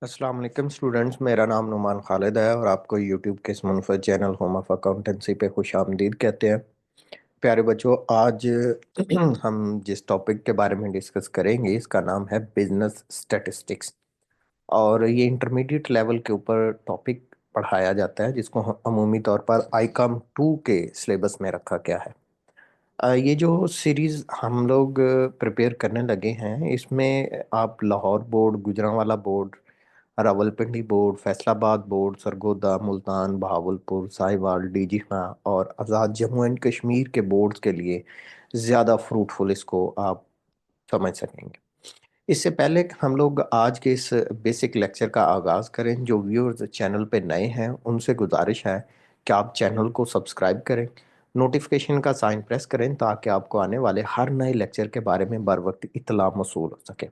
अस्सलाम वालेकुम स्टूडेंट्स, मेरा नाम नुमान खालिद है और आपको यूट्यूब के इस मुनफरद चैनल होम ऑफ अकाउंटेंसी पे खुश आमदीद कहते हैं। प्यारे बच्चों, आज हम जिस टॉपिक के बारे में डिस्कस करेंगे इसका नाम है बिजनेस स्टैटिस्टिक्स। और ये इंटरमीडिएट लेवल के ऊपर टॉपिक पढ़ाया जाता है जिसको अमूमी तौर पर आईकॉम 2 के सिलेबस में रखा गया है। ये जो सीरीज़ हम लोग प्रिपेयर करने लगे हैं इसमें आप Lahore board, Gujranwala board, Rawalpindi board, Faisalabad board, Sargodha, Multan, Bahawalpur, Sahiwal, DG Khan और आज़ाद जम्मू एंड कश्मीर के बोर्ड्स के लिए ज़्यादा फ्रूटफुल इसको आप समझ सकेंगे। इससे पहले कि हम लोग आज के इस बेसिक लेक्चर का आगाज़ करें, जो व्यूअर्स चैनल पे नए हैं उनसे गुजारिश है कि आप चैनल को सब्सक्राइब करें, नोटिफिकेशन का साइन प्रेस करें ताकि आपको आने वाले हर नए लेक्चर के बारे में बर वक्त इत्तला मौसूल हो सके।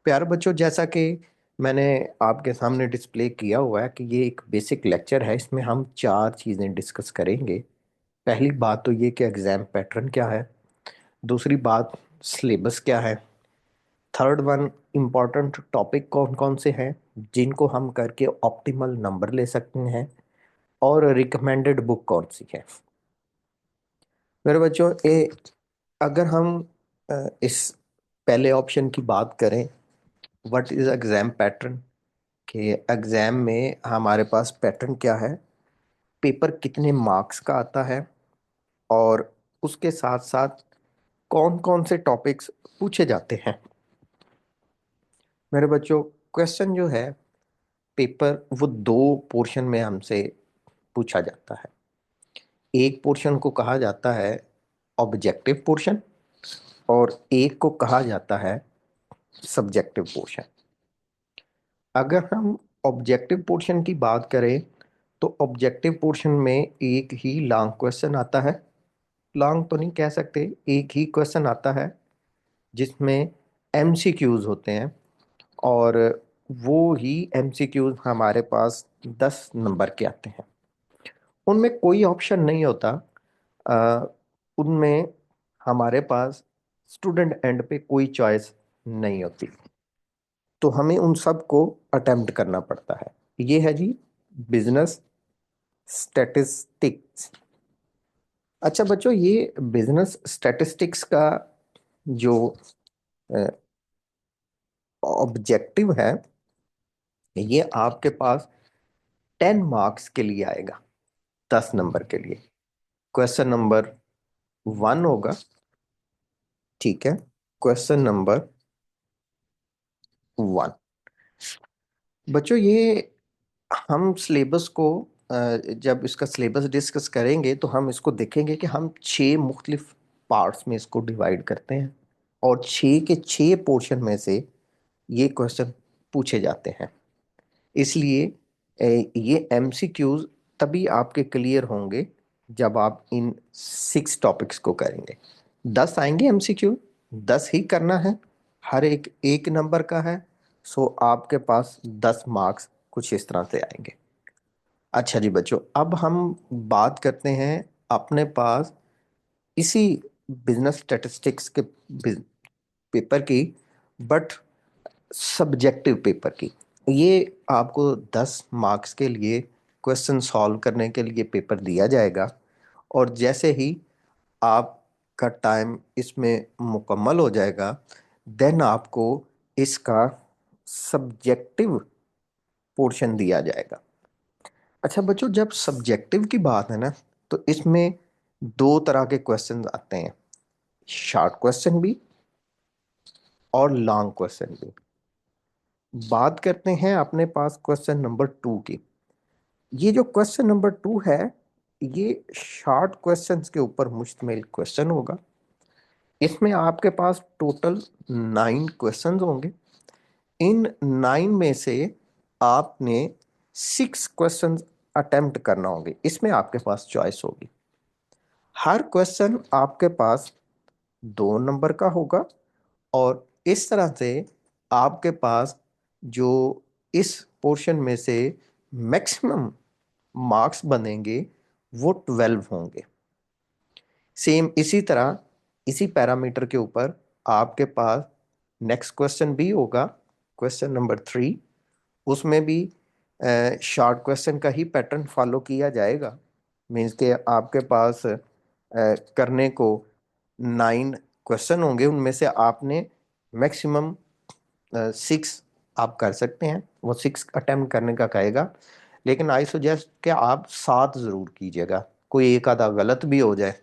प्यारे बच्चों, जैसा कि मैंने आपके सामने डिस्प्ले किया हुआ है कि ये एक बेसिक लेक्चर है, इसमें हम चार चीज़ें डिस्कस करेंगे। पहली बात तो ये कि एग्ज़ाम पैटर्न क्या है। दूसरी बात, सिलेबस क्या है। थर्ड वन, इम्पोर्टेंट टॉपिक कौन कौन से हैं जिनको हम करके ऑप्टिमल नंबर ले सकते हैं। और रिकमेंडेड बुक कौन सी है। मेरे बच्चों, अगर हम इस पहले ऑप्शन की बात करें, व्हाट इज एग्जाम पैटर्न, कि एग्जाम में हमारे पास पैटर्न क्या है, पेपर कितने मार्क्स का आता है, और उसके साथ साथ कौन कौन से टॉपिक्स पूछे जाते हैं। मेरे बच्चों, क्वेश्चन जो है पेपर वो दो पोर्शन में हमसे पूछा जाता है। एक पोर्शन को कहा जाता है ऑब्जेक्टिव पोर्शन और एक को कहा जाता है सब्जेक्टिव पोर्शन। अगर हम ऑब्जेक्टिव पोर्शन की बात करें तो ऑब्जेक्टिव पोर्शन में एक ही लॉन्ग क्वेश्चन आता है। लॉन्ग तो नहीं कह सकते, एक ही क्वेश्चन आता है जिसमें एमसीक्यूज होते हैं। और वो ही एमसीक्यूज हमारे पास 10 नंबर के आते हैं। उनमें कोई ऑप्शन नहीं होता। अ, उनमें हमारे पास स्टूडेंट एंड पे कोई चॉइस नहीं होती, तो हमें उन सब को अटेम्प्ट करना पड़ता है। ये है जी बिजनेस स्टैटिस्टिक्स। अच्छा बच्चों, ये बिजनेस स्टैटिस्टिक्स का जो ऑब्जेक्टिव है ये आपके पास 10 मार्क्स के लिए आएगा, 10 नंबर के लिए। क्वेश्चन नंबर 1 होगा, ठीक है। क्वेश्चन नंबर 1, बच्चों ये हम सिलेबस को जब इसका सिलेबस डिस्कस करेंगे तो हम इसको देखेंगे कि हम 6 मुख्तलिफ पार्ट्स में इसको डिवाइड करते हैं और 6 के 6 पोर्शन में से ये क्वेश्चन पूछे जाते हैं। इसलिए ये एमसीक्यूज तभी आपके क्लियर होंगे जब आप इन 6 टॉपिक्स को करेंगे। 10 आएंगे एमसीक्यू, 10 ही करना है, हर एक एक नंबर का है। सो आपके पास 10 मार्क्स कुछ इस तरह से आएंगे। अच्छा जी बच्चों, अब हम बात करते हैं अपने पास इसी बिजनेस स्टैटिस्टिक्स के पेपर की, बट सब्जेक्टिव पेपर की। ये आपको 10 मार्क्स के लिए क्वेश्चन सॉल्व करने के लिए पेपर दिया जाएगा। और जैसे ही आपका टाइम इसमें मुकम्मल हो जाएगा, देन आपको इसका सब्जेक्टिव पोर्शन दिया जाएगा। अच्छा बच्चों, जब सब्जेक्टिव की बात है ना, तो इसमें दो तरह के क्वेश्चन आते हैं, शॉर्ट क्वेश्चन भी और लॉन्ग क्वेश्चन भी। बात करते हैं अपने पास क्वेश्चन नंबर 2 की। ये जो क्वेश्चन नंबर 2 है ये शॉर्ट क्वेश्चंस के ऊपर मुश्तमिल क्वेश्चन होगा। इसमें आपके पास टोटल 9 क्वेश्चंस होंगे। इन 9 में से आपने 6 क्वेश्चंस अटेम्प्ट करना होंगे। इसमें आपके पास चॉइस होगी। हर क्वेश्चन आपके पास 2 नंबर का होगा और इस तरह से आपके पास जो इस पोर्शन में से मैक्सिमम मार्क्स बनेंगे वो 12 होंगे। सेम इसी तरह इसी पैरामीटर के ऊपर आपके पास नेक्स्ट क्वेश्चन भी होगा, क्वेश्चन नंबर 3, उसमें भी शॉर्ट क्वेश्चन का ही पैटर्न फॉलो किया जाएगा। मीन्स के आपके पास करने को 9 क्वेश्चन होंगे, उनमें से आपने मैक्सिमम 6 आप कर सकते हैं, वो 6 अटेम्प्ट करने का कहेगा। लेकिन आई सजेस्ट कि आप 7 जरूर कीजिएगा, कोई एक आधा गलत भी हो जाए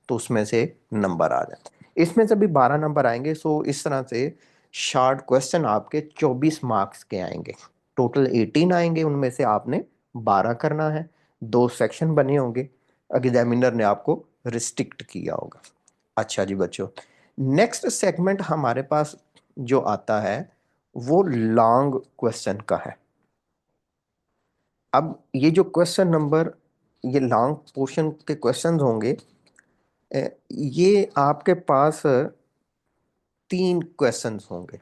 तो उसमें से नंबर आ जाए। इसमें से भी 12 नंबर आएंगे। सो इस तरह से शॉर्ट क्वेश्चन आपके 24 मार्क्स के आएंगे। टोटल 18 आएंगे, उनमें से आपने 12 करना है। 2 सेक्शन बने होंगे, एग्जामिनर ने आपको रिस्ट्रिक्ट किया होगा। अच्छा जी बच्चों, नेक्स्ट सेगमेंट हमारे पास जो आता है वो लॉन्ग क्वेश्चन का है। अब ये जो क्वेश्चन नंबर, ये लॉन्ग पोर्शन के क्वेश्चंस होंगे। ये आपके पास 3 क्वेश्चंस होंगे,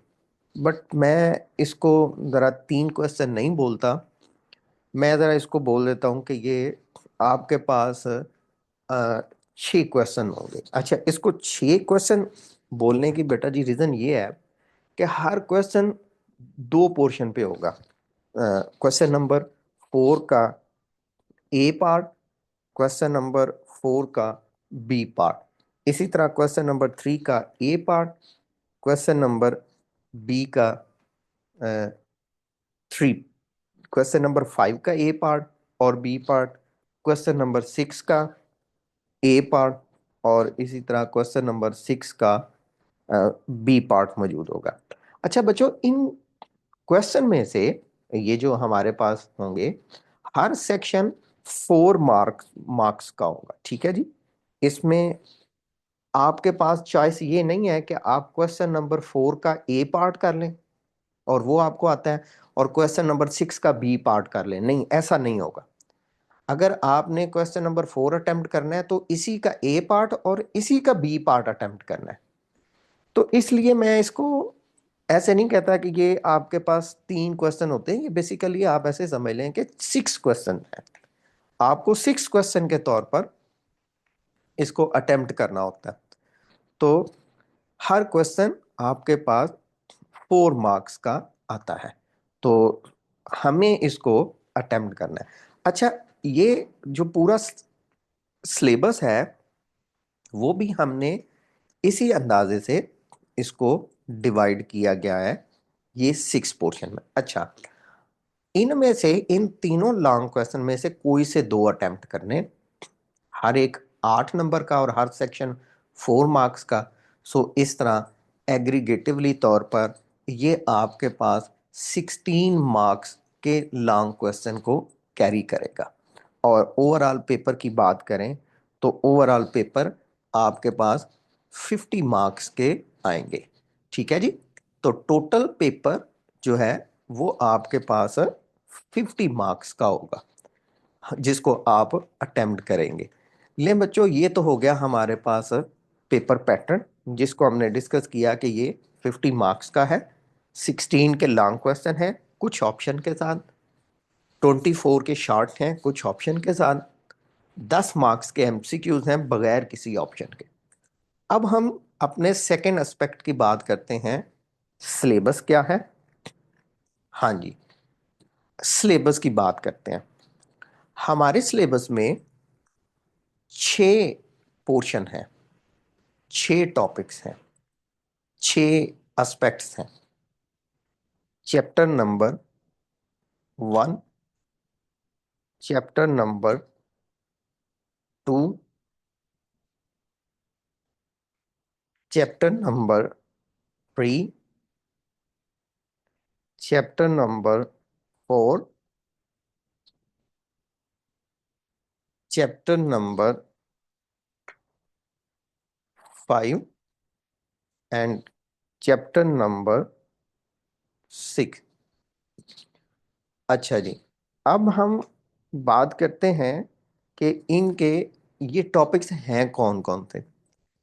बट मैं इसको ज़रा 3 क्वेश्चन नहीं बोलता, मैं ज़रा इसको बोल देता हूँ कि ये आपके पास 6 क्वेश्चन होंगे। अच्छा, इसको 6 क्वेश्चन बोलने की बेटा जी रीज़न ये है कि हर क्वेश्चन 2 पोर्शन पे होगा। क्वेश्चन नंबर 4 का ए पार्ट, क्वेश्चन नंबर 4 का बी पार्ट, इसी तरह क्वेश्चन नंबर 3 का ए पार्ट, क्वेश्चन नंबर बी का 3, क्वेश्चन नंबर 5 का ए पार्ट और बी पार्ट, क्वेश्चन नंबर 6 का ए पार्ट, और इसी तरह क्वेश्चन नंबर 6 का बी पार्ट मौजूद होगा। अच्छा बच्चों, इन क्वेश्चन में से ये जो हमारे पास होंगे, हर सेक्शन 4 मार्क्स का होगा। ठीक है जी। इसमें आपके पास चॉइस ये नहीं है कि आप क्वेश्चन नंबर 4 का ए पार्ट कर लें और वो आपको आता है, और क्वेश्चन नंबर 6 का बी पार्ट कर लें। नहीं, ऐसा नहीं होगा। अगर आपने क्वेश्चन नंबर 4 अटेम्प्ट करना है तो इसी का ए पार्ट और इसी का बी पार्ट अटेम्प्ट करना है। तो इसलिए मैं इसको ऐसे नहीं कहता कि ये आपके पास 3 क्वेश्चन होते हैं। ये बेसिकली आप ऐसे समझ लें कि 6 क्वेश्चन है। आपको 6 क्वेश्चन के तौर पर इसको अटेम्प्ट करना होता है। तो हर क्वेश्चन आपके पास 4 मार्क्स का आता है, तो हमें इसको अटेम्प्ट करना है। अच्छा, ये जो पूरा सिलेबस है वो भी हमने इसी अंदाजे से इसको डिवाइड किया गया है, ये 6 पोर्शन में। अच्छा, इनमें से इन तीनों लॉन्ग क्वेश्चन में से कोई से 2 अटेम्प्ट करने, हर एक 8 नंबर का और हर सेक्शन 4 मार्क्स का। सो इस तरह एग्रीगेटिवली तौर पर ये आपके पास 16 मार्क्स के लॉन्ग क्वेश्चन को कैरी करेगा। और ओवरऑल पेपर की बात करें तो ओवरऑल पेपर आपके पास 50 मार्क्स के आएंगे। ठीक है जी। तो टोटल पेपर जो है वो आपके पास 50 मार्क्स का होगा, जिसको आप अटेम्प्ट करेंगे। ले बच्चों, ये तो हो गया हमारे पास पेपर पैटर्न, जिसको हमने डिस्कस किया कि ये 50 मार्क्स का है। 16 के लॉन्ग क्वेश्चन है कुछ ऑप्शन के साथ, 24 के शॉर्ट हैं कुछ ऑप्शन के साथ, 10 मार्क्स के एमसीक्यूज हैं बगैर किसी ऑप्शन के। अब हम अपने सेकेंड एस्पेक्ट की बात करते हैं, सिलेबस क्या है। हाँ जी, सिलेबस की बात करते हैं। हमारे सिलेबस में 6 पोर्शन है, 6 टॉपिक्स हैं, 6 एस्पेक्ट्स हैं। Chapter number 1, chapter number 2, chapter number 3, chapter number 4, chapter number 5 and chapter number 6। अच्छा जी, अब हम बात करते हैं कि इनके ये टॉपिक्स हैं कौन कौन से,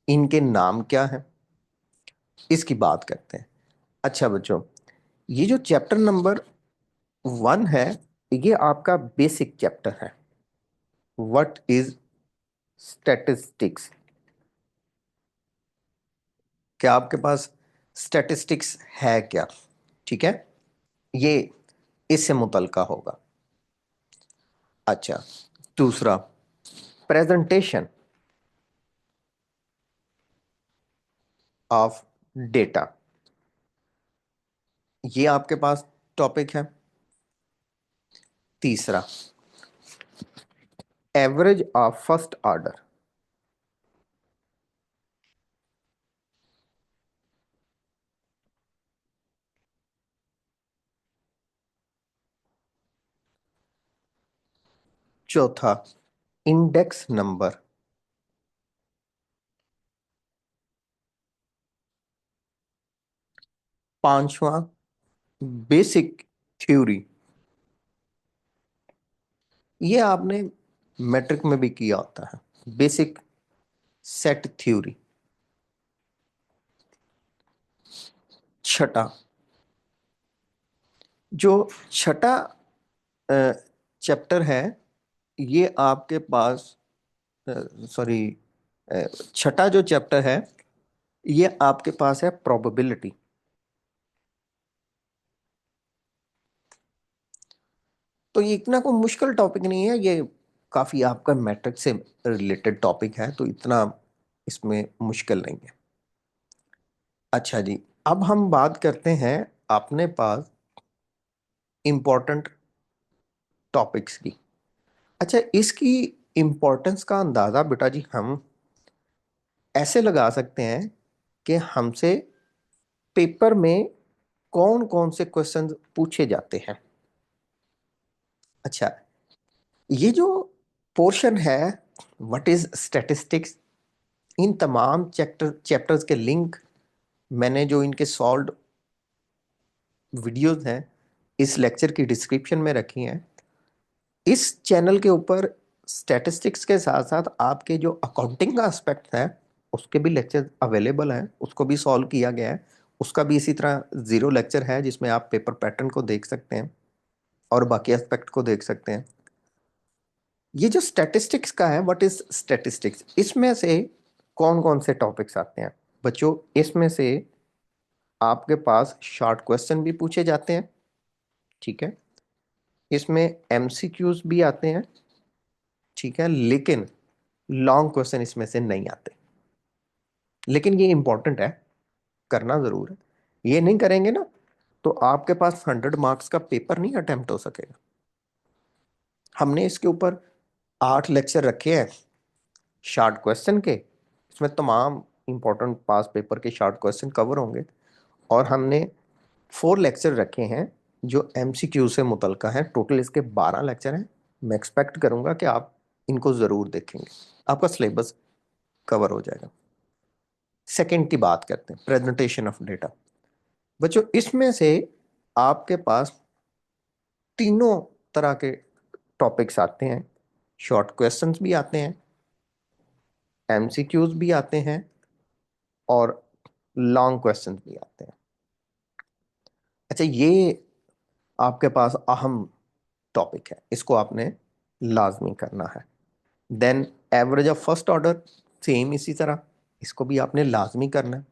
इनके नाम क्या हैं, इसकी बात करते हैं। अच्छा बच्चों, ये जो चैप्टर नंबर 1 है, ये आपका बेसिक चैप्टर है। What is statistics. क्या आपके पास स्टैटिस्टिक्स है क्या? ठीक है, ये इससे मुतल्का होगा। अच्छा, दूसरा, प्रेजेंटेशन ऑफ डेटा, ये आपके पास टॉपिक है। तीसरा, एवरेज ऑफ फर्स्ट ऑर्डर। चौथा, इंडेक्स नंबर। पांचवा, बेसिक थ्योरी। ये आपने मैट्रिक में भी किया होता है, बेसिक सेट थ्योरी। छठा, जो छठा चैप्टर है, ये आपके पास, सॉरी, छठा जो चैप्टर है ये आपके पास है प्रोबेबिलिटी। तो ये इतना कोई मुश्किल टॉपिक नहीं है, ये काफी आपका मैट्रिक से रिलेटेड टॉपिक है, तो इतना इसमें मुश्किल नहीं है। अच्छा जी, अब हम बात करते हैं अपने पास इंपॉर्टेंट टॉपिक्स की। अच्छा, इसकी इंपॉर्टेंस का अंदाजा बेटा जी हम ऐसे लगा सकते हैं कि हमसे पेपर में कौन कौन से क्वेश्चन पूछे जाते हैं। अच्छा, ये जो पोर्शन है, व्हाट इज स्टैटिस्टिक्स, इन तमाम चैप्टर्स के लिंक मैंने जो इनके सॉल्व वीडियोस हैं इस लेक्चर की डिस्क्रिप्शन में रखी हैं। इस चैनल के ऊपर स्टैटिस्टिक्स के साथ साथ आपके जो अकाउंटिंग का एस्पेक्ट है उसके भी लेक्चर अवेलेबल हैं, उसको भी सॉल्व किया गया है। उसका भी इसी तरह जीरो लेक्चर है जिसमें आप पेपर पैटर्न को देख सकते हैं और बाकी एस्पेक्ट को देख सकते हैं। ये जो स्टैटिस्टिक्स का है, व्हाट इज स्टैटिस्टिक्स, इसमें से कौन कौन से टॉपिक्स आते हैं बच्चों? इसमें से आपके पास शॉर्ट क्वेश्चन भी पूछे जाते हैं, ठीक है, इसमें एमसीक्यूज भी आते हैं, ठीक है, लेकिन लॉन्ग क्वेश्चन इसमें से नहीं आते। लेकिन ये इंपॉर्टेंट है, करना जरूर है। ये नहीं करेंगे ना तो आपके पास 100 मार्क्स का पेपर नहीं अटेम्प्ट हो सकेगा। हमने इसके ऊपर 8 लेक्चर रखे हैं शॉर्ट क्वेश्चन के, इसमें तमाम इंपॉर्टेंट पास पेपर के शॉर्ट क्वेश्चन कवर होंगे। और हमने 4 लेक्चर रखे हैं जो एमसीक्यू से मुतल्का हैं। टोटल इसके 12 लेक्चर हैं। मैं एक्सपेक्ट करूंगा कि आप इनको जरूर देखेंगे, आपका सिलेबस कवर हो जाएगा। सेकंड की बात करते हैं, प्रेजेंटेशन ऑफ डेटा। बच्चों, इसमें से आपके पास तीनों तरह के टॉपिक्स आते हैं। शॉर्ट क्वेश्चंस भी आते हैं, एमसीक्यूज भी आते हैं और लॉन्ग क्वेश्चंस भी आते हैं। अच्छा, ये आपके पास अहम टॉपिक है, इसको आपने लाजमी करना है। Then average of first order, same इसी तरह, इसको भी आपने लाजमी करना है।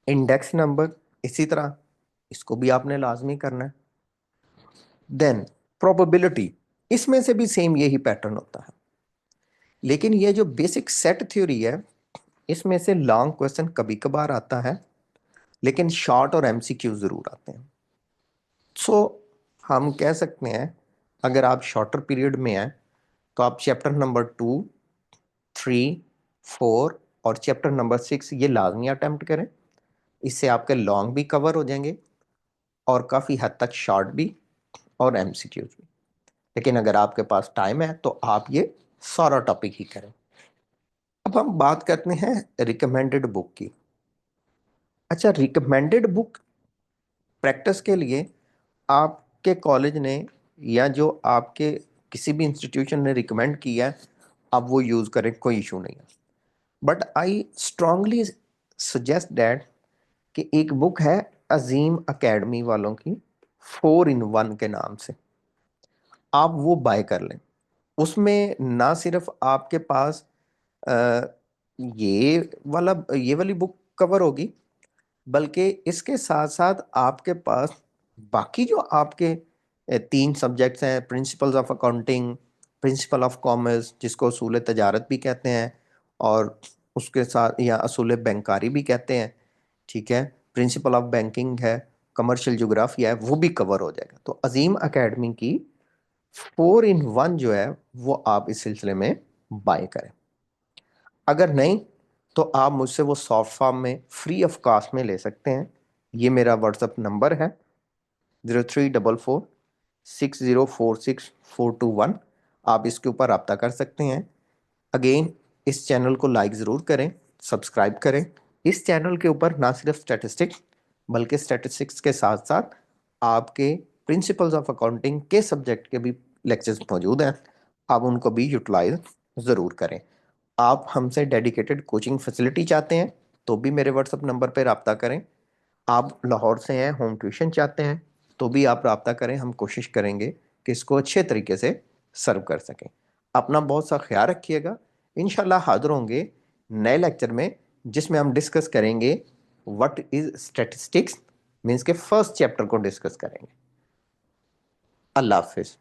इंडेक्स नंबर, इसी तरह, इसको भी आपने लाजमी करना है। देन प्रोबेबिलिटी, इसमें से भी सेम यही पैटर्न होता है। लेकिन ये जो बेसिक सेट थ्योरी है इसमें से लॉन्ग क्वेश्चन कभी कभार आता है, लेकिन शॉर्ट और एमसीक्यू जरूर आते हैं। सो हम कह सकते हैं अगर आप शॉर्टर पीरियड में हैं तो आप चैप्टर नंबर 2, 3, 4 और चैप्टर नंबर 6 ये लाजमी अटेम्प्ट करें। इससे आपके लॉन्ग भी कवर हो जाएंगे और काफ़ी हद तक शॉर्ट भी और एमसीक्यूज भी। लेकिन अगर आपके पास टाइम है तो आप ये सारा टॉपिक ही करें। अब हम बात करते हैं रिकमेंडेड बुक की। अच्छा, रिकमेंडेड बुक प्रैक्टिस के लिए आपके कॉलेज ने या जो आपके किसी भी इंस्टीट्यूशन ने रिकमेंड किया है आप वो यूज़ करें, कोई इशू नहीं है। But I strongly suggest that कि एक बुक है अजीम एकेडमी वालों की, 4 in 1 के नाम से, आप वो बाय कर लें। उसमें ना सिर्फ आपके पास अ, ये वाली बुक कवर होगी, बल्कि इसके साथ साथ आपके पास बाकी जो आपके तीन सब्जेक्ट्स हैं, principles of accounting, principle of commerce जिसको असूल तजारत भी कहते हैं, और उसके साथ या असूल बैंकारी भी कहते हैं, ठीक है, प्रिंसिपल ऑफ बैंकिंग है, कमर्शियल जोग्राफिया है, वो भी कवर हो जाएगा। तो अजीम एकेडमी की 4 in 1 जो है वो आप इस सिलसिले में बाय करें। अगर नहीं तो आप मुझसे वो सॉफ्ट फॉर्म में फ्री ऑफ कॉस्ट में ले सकते हैं। ये मेरा व्हाट्सअप नंबर है, 03446046 421। आप इसके ऊपर रब्ता कर सकते हैं। अगेन, इस चैनल को लाइक ज़रूर करें, सब्सक्राइब करें। इस चैनल के ऊपर ना सिर्फ स्टैटिस्टिक्स बल्कि स्टैटिस्टिक्स के साथ साथ आपके प्रिंसिपल्स ऑफ अकाउंटिंग के सब्जेक्ट के भी लेक्चर्स मौजूद हैं। आप उनको भी यूटिलाइज ज़रूर करें। आप हमसे डेडिकेटेड कोचिंग फैसिलिटी चाहते हैं तो भी मेरे व्हाट्सअप नंबर पर रब्ता करें। आप लाहौर से हैं, होम ट्यूशन चाहते हैं तो भी आप रब्ता करें, हम कोशिश करेंगे कि इसको अच्छे तरीके से सर्व कर सकें। अपना बहुत सा ख्याल रखिएगा। इंशाल्लाह हाजिर होंगे नए लेक्चर में जिसमें हम डिस्कस करेंगे व्हाट इज स्टैटिस्टिक्स, मीन्स के फर्स्ट चैप्टर को डिस्कस करेंगे। अल्लाह हाफिज।